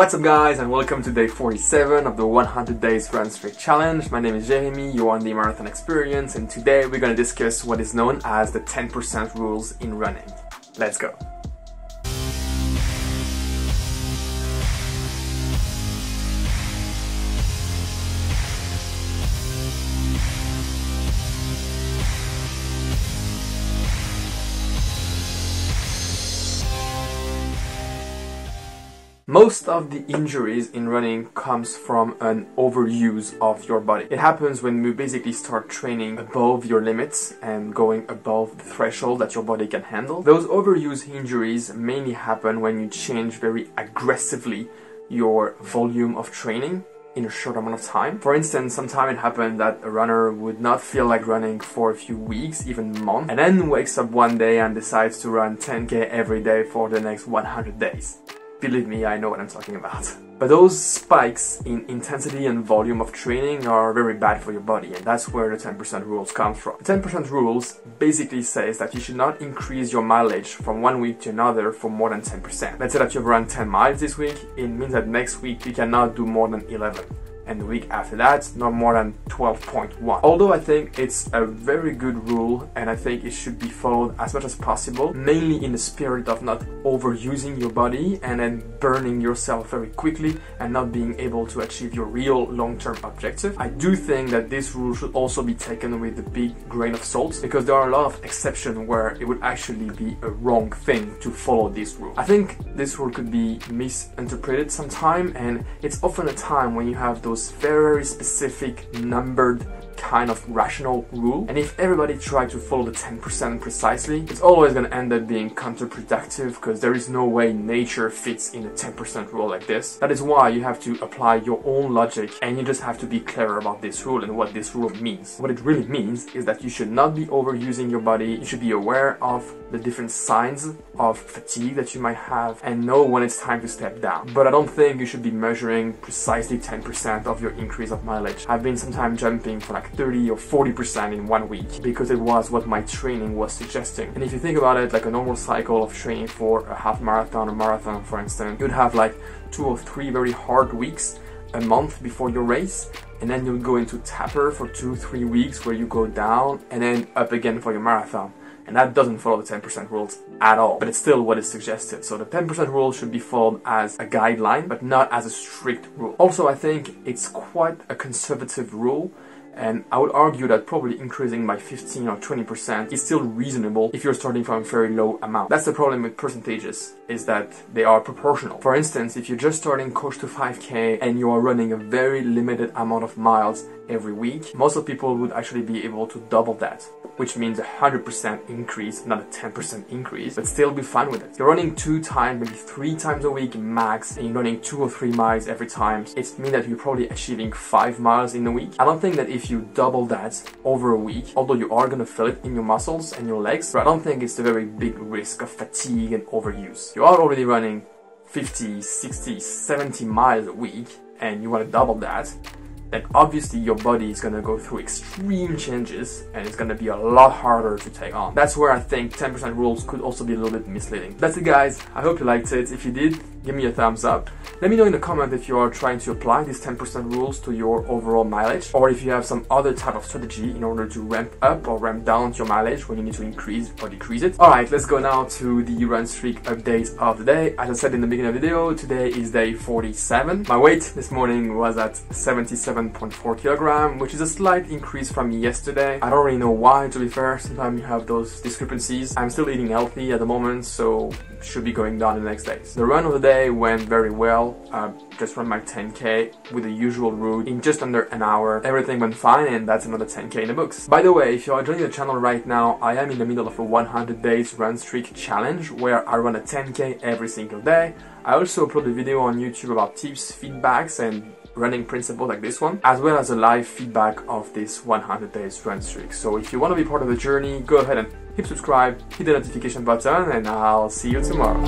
What's up guys, and welcome to day 47 of the 100 days RunStreak challenge. My name is Jeremy, you're on the marathon experience, and today we're going to discuss what is known as the 10% rules in running. Let's go. Most of the injuries in running comes from an overuse of your body. It happens when you basically start training above your limits and going above the threshold that your body can handle. Those overuse injuries mainly happen when you change very aggressively your volume of training in a short amount of time. For instance, sometimes it happened that a runner would not feel like running for a few weeks, even months, and then wakes up one day and decides to run 10K every day for the next 100 days. Believe me, I know what I'm talking about. But those spikes in intensity and volume of training are very bad for your body, and that's where the 10% rules come from. The 10% rules basically says that you should not increase your mileage from one week to another for more than 10%. Let's say that you've run 10 miles this week, it means that next week you cannot do more than 11. And the week after that, not more than 12.1. Although I think it's a very good rule and I think it should be followed as much as possible, mainly in the spirit of not overusing your body and then burning yourself very quickly and not being able to achieve your real long-term objective. I do think that this rule should also be taken with a big grain of salt, because there are a lot of exceptions where it would actually be a wrong thing to follow this rule. I think this rule could be misinterpreted sometime, and it's often a time when you have those very specific numbered kind of rational rule, and if everybody tried to follow the 10% precisely, it's always going to end up being counterproductive, because there is no way nature fits in a 10% rule like this. That is why you have to apply your own logic, and you just have to be clever about this rule and what this rule means. What it really means is that you should not be overusing your body. You should be aware of the different signs of fatigue that you might have and know when it's time to step down. But I don't think you should be measuring precisely 10% of your increase of mileage. I've been sometimes jumping for like 30 or 40% in 1 week because it was what my training was suggesting. And if you think about it, like a normal cycle of training for a half marathon or marathon, for instance, you'd have like 2 or 3 very hard weeks a month before your race, and then you'll go into taper for 2-3 weeks where you go down and then up again for your marathon. And that doesn't follow the 10% rules at all, but it's still what is suggested. So the 10% rule should be followed as a guideline, but not as a strict rule. Also, I think it's quite a conservative rule, and I would argue that probably increasing by 15 or 20% is still reasonable if you're starting from a very low amount. That's the problem with percentages, is that they are proportional. For instance, if you're just starting close to 5K and you are running a very limited amount of miles every week, most of people would actually be able to double that, which means a 100% increase, not a 10% increase, but still be fine with it. You're running 2 times, maybe 3 times a week max, and you're running 2 or 3 miles every time. It means that you're probably achieving 5 miles in a week. I don't think that if you double that over a week, although you are gonna feel it in your muscles and your legs, but I don't think it's a very big risk of fatigue and overuse. You are already running 50, 60, 70 miles a week, and you wanna double that, then obviously your body is going to go through extreme changes and it's going to be a lot harder to take on. That's where I think 10% rules could also be a little bit misleading. That's it guys, I hope you liked it. If you did, give me a thumbs up. Let me know in the comment if you are trying to apply these 10% rules to your overall mileage, or if you have some other type of strategy in order to ramp up or ramp down your mileage when you need to increase or decrease it. Alright, let's go now to the RunStreak update of the day. As I said in the beginning of the video, today is day 47. My weight this morning was at 77.4 kilogram, which is a slight increase from yesterday. I don't really know why, to be fair. Sometimes you have those discrepancies. I'm still eating healthy at the moment, so should be going down in the next days. The run of the day went very well. Just ran my 10K with the usual route in just under an hour. Everything went fine, and that's another 10K in the books. By the way, if you are joining the channel right now, I am in the middle of a 100 days RunStreak challenge where I run a 10K every single day. I also upload a video on YouTube about tips, feedbacks, and running principles like this one, as well as a live feedback of this 100 days RunStreak. So if you want to be part of the journey, go ahead and hit subscribe, hit the notification button, and I'll see you tomorrow.